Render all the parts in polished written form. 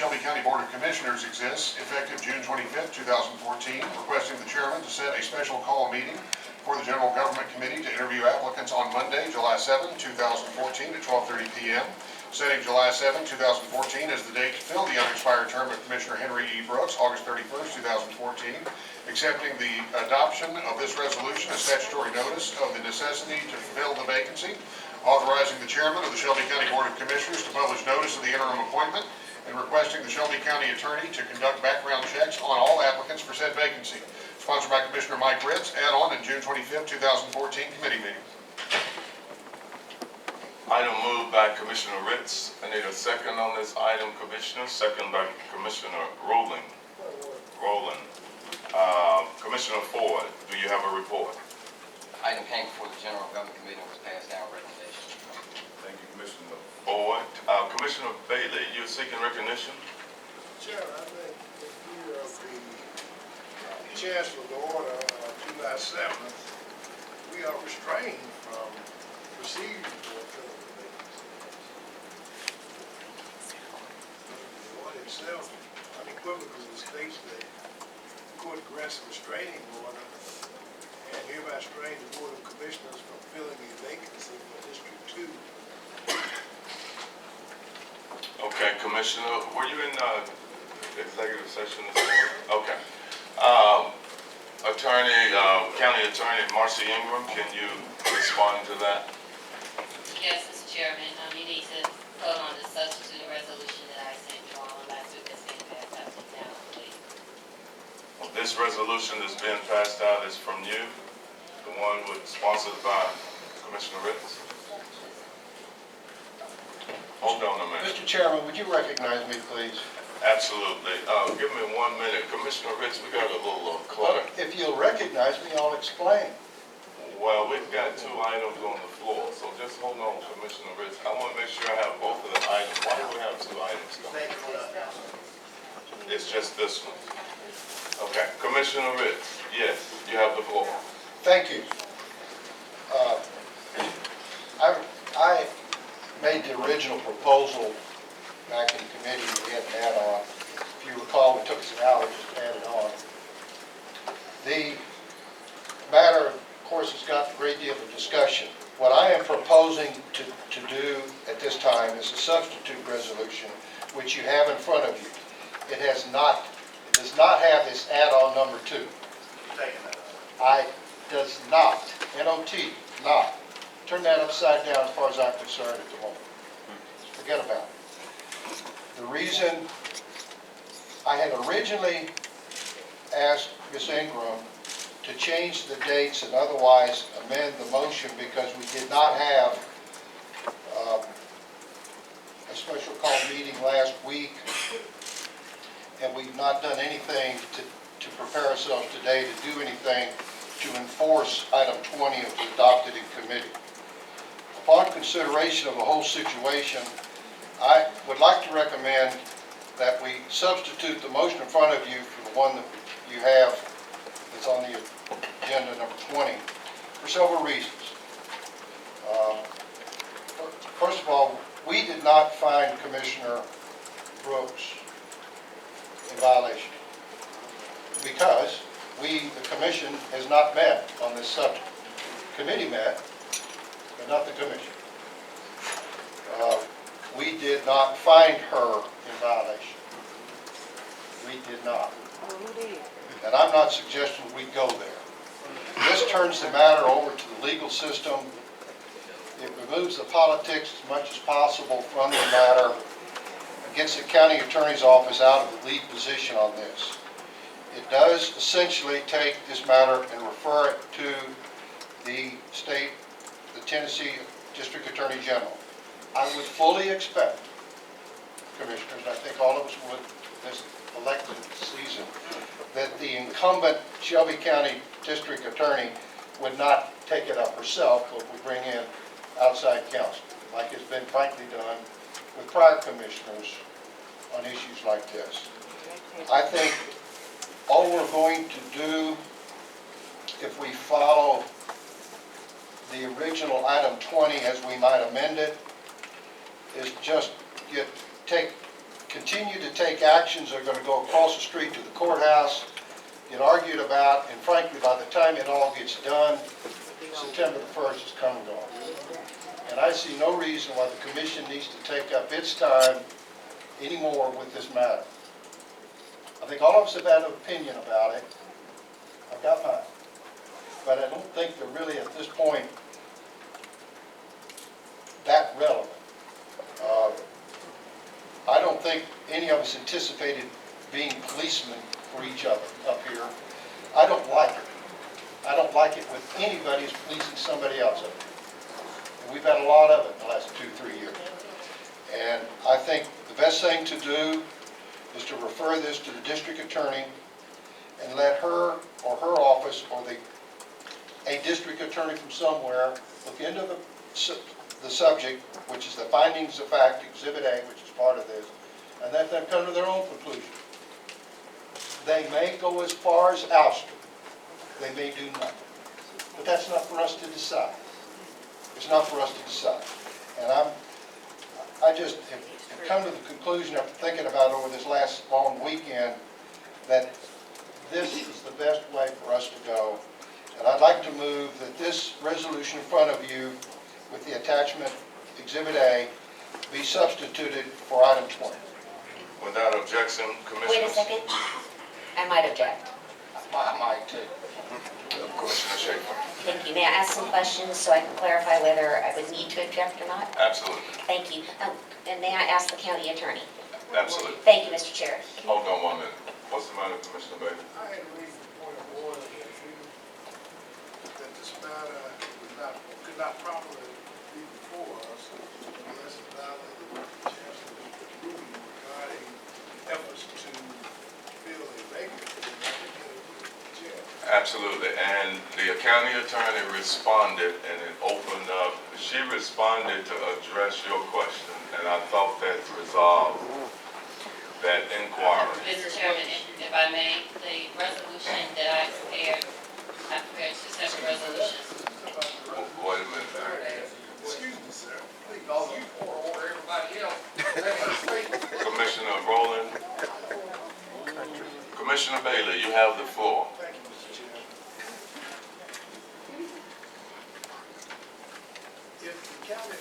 Shelby County Board of Commissioners exists, effective June 25th, 2014, requesting the chairman to set a special call meeting for the General Government Committee to interview applicants on Monday, July 7, 2014 at 12:30 p.m. Setting July 7, 2014 as the date to fill the unexpired term of Commissioner Henri E. Brooks, August 31st, 2014. Accepting the adoption of this resolution as statutory notice of the necessity to fill the vacancy. Authorizing the chairman of the Shelby County Board of Commissioners to publish notice of the interim appointment, and requesting the Shelby County attorney to conduct background checks on all applicants for said vacancy. Sponsored by Commissioner Mike Ritz, add on in June 25th, 2014 committee meeting. Item moved by Commissioner Ritz. I need a second on this item, Commissioner. Second by Commissioner Rowland. Commissioner Ford, do you have a report? Item came before the General Government Committee and was passed down recommendation. Thank you, Commissioner Ford. Commissioner Bailey, you're seeking recognition? Chair, I think in view of the Chancellor's order of July 7th, we are restrained from proceeding for filling the vacancy. The order itself unequivocally states that the court grants a restraining order and hereby restrain the Board of Commissioners from filling a vacancy for District 2. Okay, Commissioner, were you in executive session this morning? Okay. County Attorney Marcy Ingram, can you respond to that? Yes, Mr. Chairman. You need to vote on the substitute resolution that I sent you all last week that's being passed out to now, please. This resolution that's being passed out is from you, the one sponsored by Commissioner Ritz. Hold on a minute. Mr. Chairman, would you recognize me, please? Absolutely. Give me 1 minute. Commissioner Ritz, we got a little clutter. If you'll recognize me, I'll explain. Well, we've got 2 items on the floor, so just hold on, Commissioner Ritz. I want to make sure I have both of the items. Why do we have 2 items? It's just this one. Okay. Commissioner Ritz, yes, you have the floor. Thank you. I made the original proposal back in committee. We had an add-on. If you recall, it took us an hour just to add it on. The matter, of course, has got a great deal of discussion. What I am proposing to do at this time is a substitute resolution, which you have in front of you. It does not have this add-on number 2. Does not, N-O-T, not. Turn that upside down as far as I'm concerned at the moment. Forget about it. The reason I had originally asked Ms. Ingram to change the dates and otherwise amend the motion because we did not have a special call meeting last week, and we've not done anything to prepare ourselves today to do anything to enforce item 20 that was adopted in committee. Upon consideration of the whole situation, I would like to recommend that we substitute the motion in front of you for the one that you have that's on the agenda, number 20, for several reasons. First of all, we did not find Commissioner Brooks in violation because the commission has not met on this subject. Committee met, but not the commission. We did not find her in violation. We did not. And I'm not suggesting we go there. This turns the matter over to the legal system. It removes the politics as much as possible from the matter, gets the county attorney's office out of the lead position on this. It does essentially take this matter and refer it to the Tennessee District Attorney General. I would fully expect, Commissioners, and I think all of us would this elected season, that the incumbent Shelby County District Attorney would not take it up herself, but would bring in outside counsel, like it's been frankly done with prior commissioners on issues like this. I think all we're going to do, if we follow the original item 20 as we might amend it, is just take continue to take actions that are going to go across the street to the courthouse, get argued about, and frankly, by the time it all gets done, September the 1st is come and gone. And I see no reason why the commission needs to take up its time anymore with this matter. I think all of us have had an opinion about it. I've got mine. But I don't think they're really, at this point, that relevant. I don't think any of us anticipated being policemen for each other up here. I don't like it. I don't like it when anybody is policing somebody else up here. And we've had a lot of it in the last 2-3 years. And I think the best thing to do is to refer this to the district attorney and let her or her office or a district attorney from somewhere look into the subject, which is the findings of fact, Exhibit A, which is part of this, and let them come to their own conclusion. They may go as far as ouster. They may do nothing. But that's not for us to decide. It's not for us to decide. And I just have come to the conclusion after thinking about it over this last long weekend that this is the best way for us to go. And I'd like to move that this resolution in front of you with the attachment Exhibit A be substituted for item 20. Without objection, Commissioner. Wait a second. I might object. I might too. Commissioner Schaefer. Thank you. May I ask some questions so I can clarify whether I would need to object or not? Absolutely, Thank you. And may I ask the county attorney? absolutely. Thank you, Mr. Chair. Hold on 1 minute. What's the matter, Commissioner Bailey? I had raised a point of order here, that this matter could not properly be before us unless it violated the chancellor's ruling regarding efforts to fill a vacancy. Absolutely, and the county attorney responded and it opened up, she responded to address your question, and I thought that resolved that inquiry. Mr. Chairman, if I may, the resolution that I prepared 2 separate resolutions. Wait a minute. Excuse me, sir. Please. Commissioner Rowland. Commissioner Bailey, you have the floor. Thank you, Mr. Chair. If the county,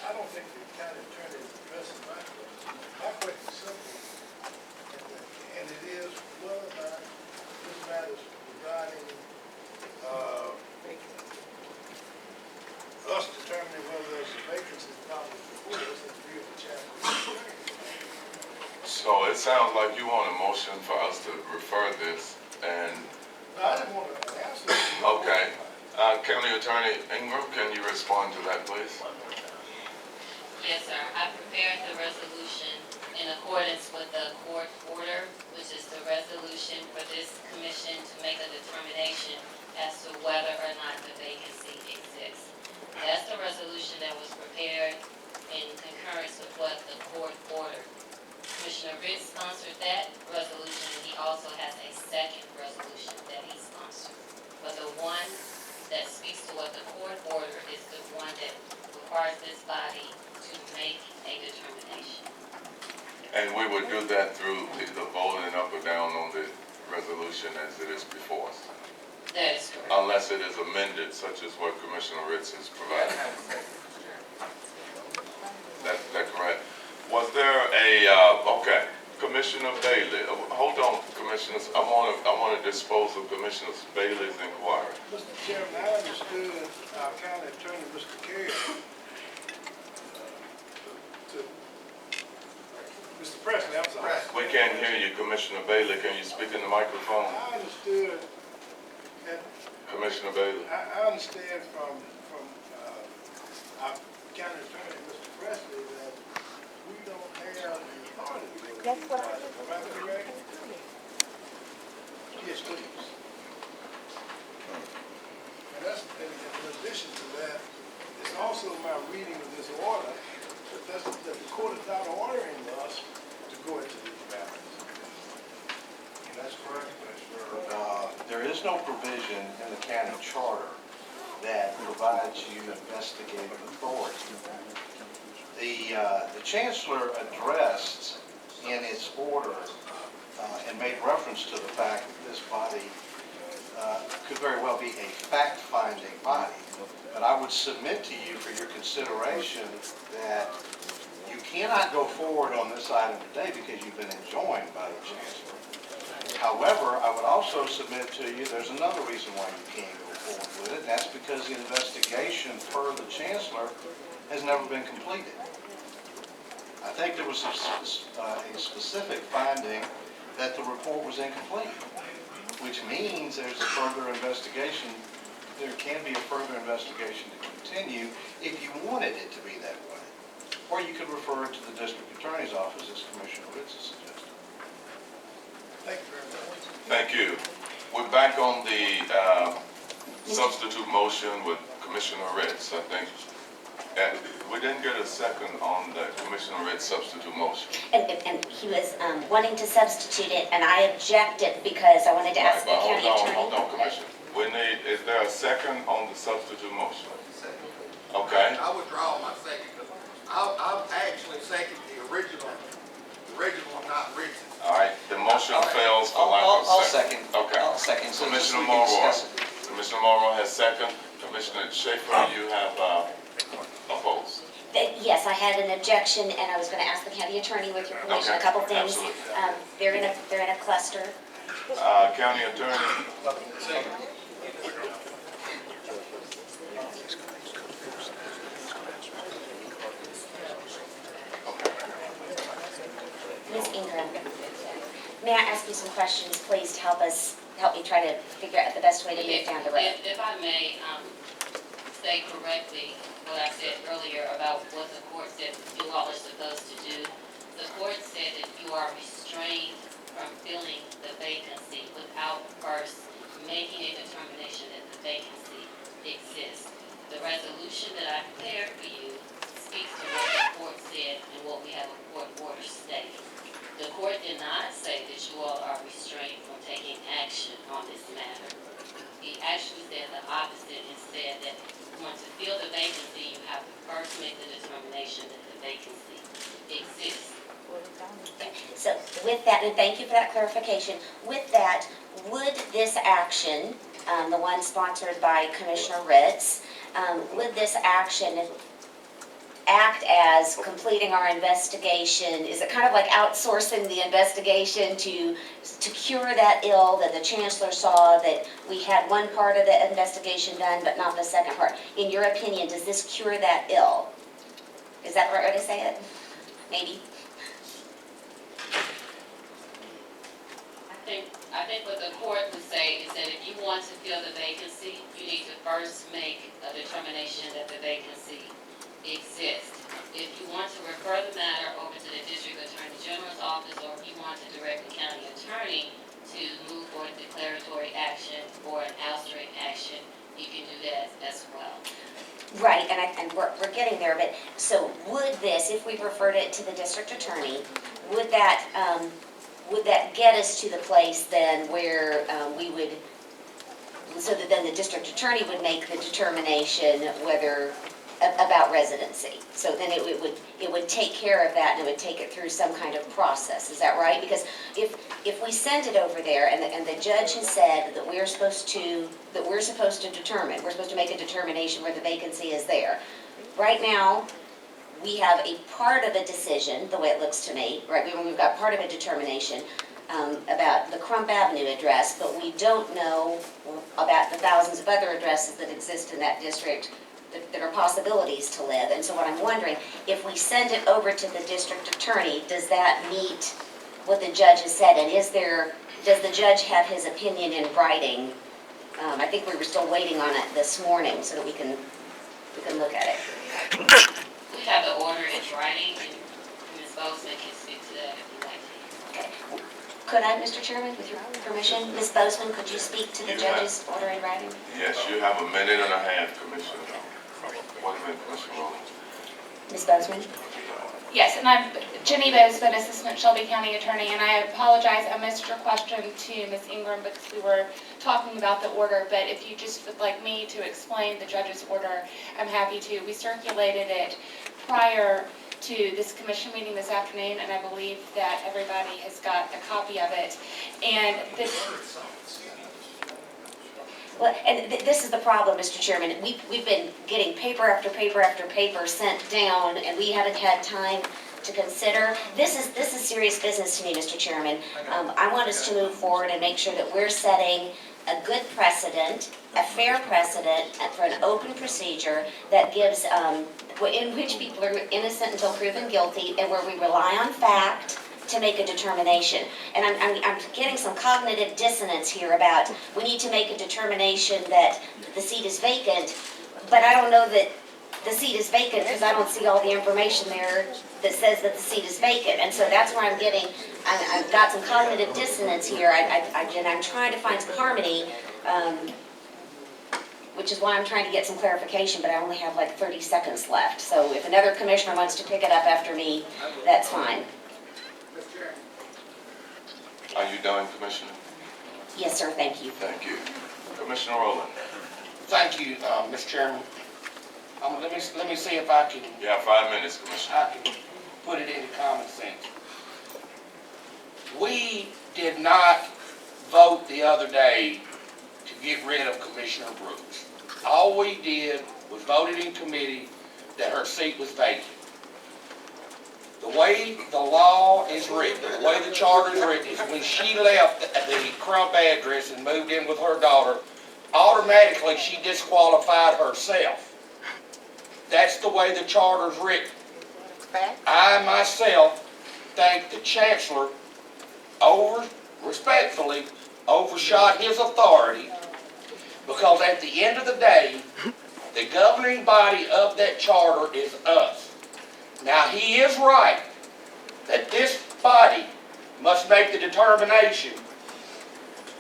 I don't think the county attorney is addressing my question. My question is simple, and it is whether or not this matters regarding us determining whether there's a vacancy probably before us and view of the chancellor. So it sounds like you want a motion for us to refer this, and, No, I didn't want to answer. okay. County Attorney Ingram, can you respond to that, please? Yes, sir. I prepared the resolution in accordance with the court order, which is the resolution for this commission to make a determination as to whether or not the vacancy exists. That's the resolution that was prepared in concurrence with what the court ordered. Commissioner Ritz sponsored that resolution, and he also has a second resolution that he sponsored. But the one that speaks to what the court ordered is the one that requires this body to make a determination. And we would do that through the voting up or down on the resolution as it is before us, That is correct. unless it is amended, such as what Commissioner Ritz has provided. That correct? Was there okay, Commissioner Bailey, hold on, Commissioners, I want to dispose of Commissioner Bailey's inquiry. Mr. Chairman, I understood our county attorney, Mr. Carey, Mr. Presley, I'm sorry. We can't hear you, Commissioner Bailey, can you speak in the microphone? I understood that, Commissioner Bailey? I understand from our county attorney, Mr. Presley, that we don't have the authority to go. That's what I Am I correct? Yes, please. And that's, in addition to that, it's also my reading of this order, that the court is not ordering us to go into these matters. That's correct, Commissioner. There is no provision in the county charter that provides you investigative authority. The chancellor addressed its order and made reference to the fact that this body could very well be a fact-finding body. But I would submit to you for your consideration that you cannot go forward on this item today because you've been enjoined by the chancellor. However, I would also submit to you there's another reason why you can't go forward with it, and that's because the investigation per the chancellor has never been completed. I think there was a specific finding that the report was incomplete, which means there's a further investigation. There can be a further investigation to continue if you wanted it to be that way. Or you could refer it to the district attorney's office, as Commissioner Ritz has suggested. Thank you very much. Thank you. We're back on the substitute motion with Commissioner Ritz, I think. And we didn't get a second on the Commissioner Ritz substitute motion. And he was wanting to substitute it, and I objected because I wanted to ask the Right, county but attorney. hold on, Commissioner. Is there a second on the substitute motion? Okay. I withdraw my second, because I'm actually second the original, not Ritz's. All right, the motion fails for lack of I'll second. second. Okay. I'll second, so just Commissioner we can Morrow. discuss it. Commissioner Morrow has second. Commissioner Schaefer, you have opposed. Yes, I had an objection, and I was going to ask the county attorney with your permission, a Okay, couple things. absolutely. They're in a cluster. County attorney, Ms. Ingram, may I ask you some questions, please, to help me try to figure out the best way to move down the road? If I may, say correctly what I said earlier about what the court said you all are supposed to do. The court said that you are restrained from filling the vacancy without first making a determination that the vacancy exists. The resolution that I prepared for you speaks to what the court said and what we have a court order stating. The court did not say that you all are restrained from taking action on this matter. He actually said the opposite and said that once to fill the vacancy, you have to first make the determination that the vacancy exists. Okay, so with that, and thank you for that clarification, with that, would this action, the one sponsored by Commissioner Ritz, would this action act as completing our investigation? Is it kind of like outsourcing the investigation to cure that ill that the chancellor saw, that we had one part of the investigation done but not the second part? In your opinion, does this cure that ill? Is that the right way to say it? Maybe? I think what the court would say is that if you want to fill the vacancy, you need to first make a determination that the vacancy exists. If you want to refer the matter over to the district attorney general's office, or if you want to direct the county attorney to move for declaratory action or an oustering action, you can do that as well. Right, and we're getting there, but so would this, if we referred it to the district attorney, would that get us to the place then where we would, so that then the district attorney would make the determination whether, about residency? So then it would take care of that, and it would take it through some kind of process, is that right? Because if we send it over there and the judge has said that we're supposed to determine, we're supposed to make a determination where the vacancy is there. Right now, we have a part of a decision, the way it looks to me, right? We've got part of a determination about the Crump Avenue address, but we don't know about the thousands of other addresses that exist in that district that are possibilities to live. And so what I'm wondering, if we send it over to the district attorney, does that meet what the judge has said? And does the judge have his opinion in writing? I think we were still waiting on it this morning so that we can look at it. We have the order in writing, and Ms. Bozeman can speak to that if you'd like to. Okay. Could I, Mr. Chairman, with your permission? Ms. Bozeman, could you speak to the judge's order in writing? yes, you have a minute and a half, Commissioner. 1 minute, Commissioner Rowland. Ms. Bozeman? Yes, and I'm Jenny Bozeman, Assistant Shelby County Attorney, and I apologize, I missed your question to Ms. Ingram because we were talking about the order, but if you just would like me to explain the judge's order, I'm happy to. We circulated it prior to this commission meeting this afternoon, and I believe that everybody has got a copy of it. And this, Well, and this is the problem, Mr. Chairman. We've been getting paper after paper after paper sent down, and we haven't had time to consider. This is serious business to me, Mr. Chairman. I want us to move forward and make sure that we're setting a good precedent, a fair precedent for an open procedure that gives, in which people are innocent until proven guilty, and where we rely on fact to make a determination. And I'm getting some cognitive dissonance here about, we need to make a determination that the seat is vacant, but I don't know that the seat is vacant because I don't see all the information there that says that the seat is vacant. And so that's where I've got some cognitive dissonance here. And I'm trying to find some harmony, which is why I'm trying to get some clarification, but I only have like 30 seconds left. So if another commissioner wants to pick it up after me, that's fine. Mr. Chairman. Are you done, Commissioner? Yes, sir, thank you. Thank you. Commissioner Rowland, Thank you, Mr. Chairman. Let me see if I can, you have 5 minutes, Commissioner. put it into common sense. We did not vote the other day to get rid of Commissioner Brooks. All we did was voted in committee that her seat was vacant. The way the law is written, the way the charter is written, is when she left the Crump address and moved in with her daughter, automatically she disqualified herself. That's the way the charter's written. I myself think the chancellor respectfully overshot his authority, because at the end of the day, the governing body of that charter is us. Now, he is right that this body must make the determination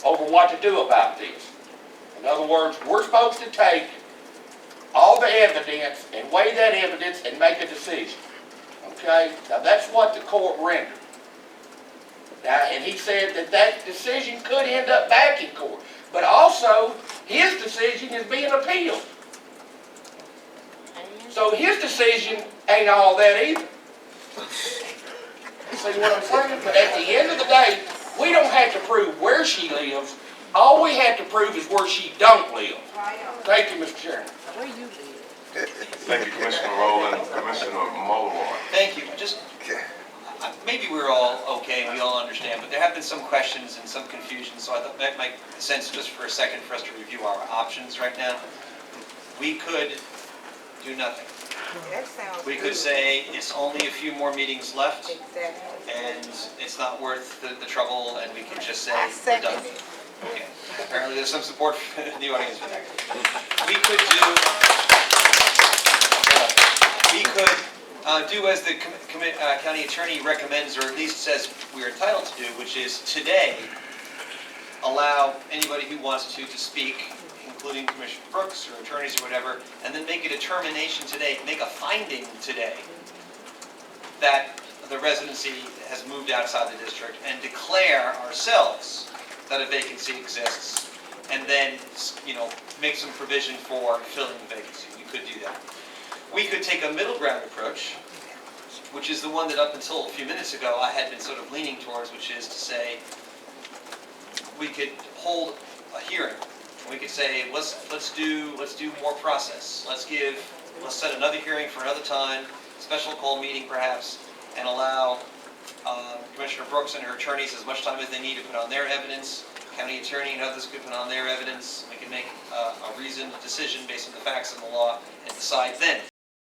over what to do about this. In other words, we're supposed to take all the evidence and weigh that evidence and make a decision. Okay? Now, that's what the court rendered. Now, and he said that that decision could end up back in court. But also, his decision is being appealed. So his decision ain't all that either. See what I'm saying? But at the end of the day, we don't have to prove where she lives. All we have to prove is where she don't live. Thank you, Mr. Chairman. Thank you, Commissioner Rowland. Commissioner Mulroy. Thank you. Just, maybe we're all okay, we all understand, but there have been some questions and some confusion, so I thought that might make sense just for a second for us to review our options right now. We could do nothing. We could say it's only a few more meetings left, and it's not worth the trouble, and we can just say we're done. Okay. Apparently there's some support in the audience for that. We could do as the county attorney recommends, or at least says we're entitled to do, which is today allow anybody who wants to speak, including Commissioner Brooks or attorneys or whatever, and then make a determination today, make a finding today that the residency has moved outside the district, and declare ourselves that a vacancy exists, and then, make some provision for filling the vacancy. We could do that. We could take a middle ground approach, which is the one that up until a few minutes ago I had been sort of leaning towards, which is to say we could hold a hearing. We could say let's do more process. Let's set another hearing for another time, special call meeting perhaps, and allow Commissioner Brooks and her attorneys as much time as they need to put on their evidence. County attorney and others could put on their evidence. We can make a reasoned decision based on the facts of the law and decide then.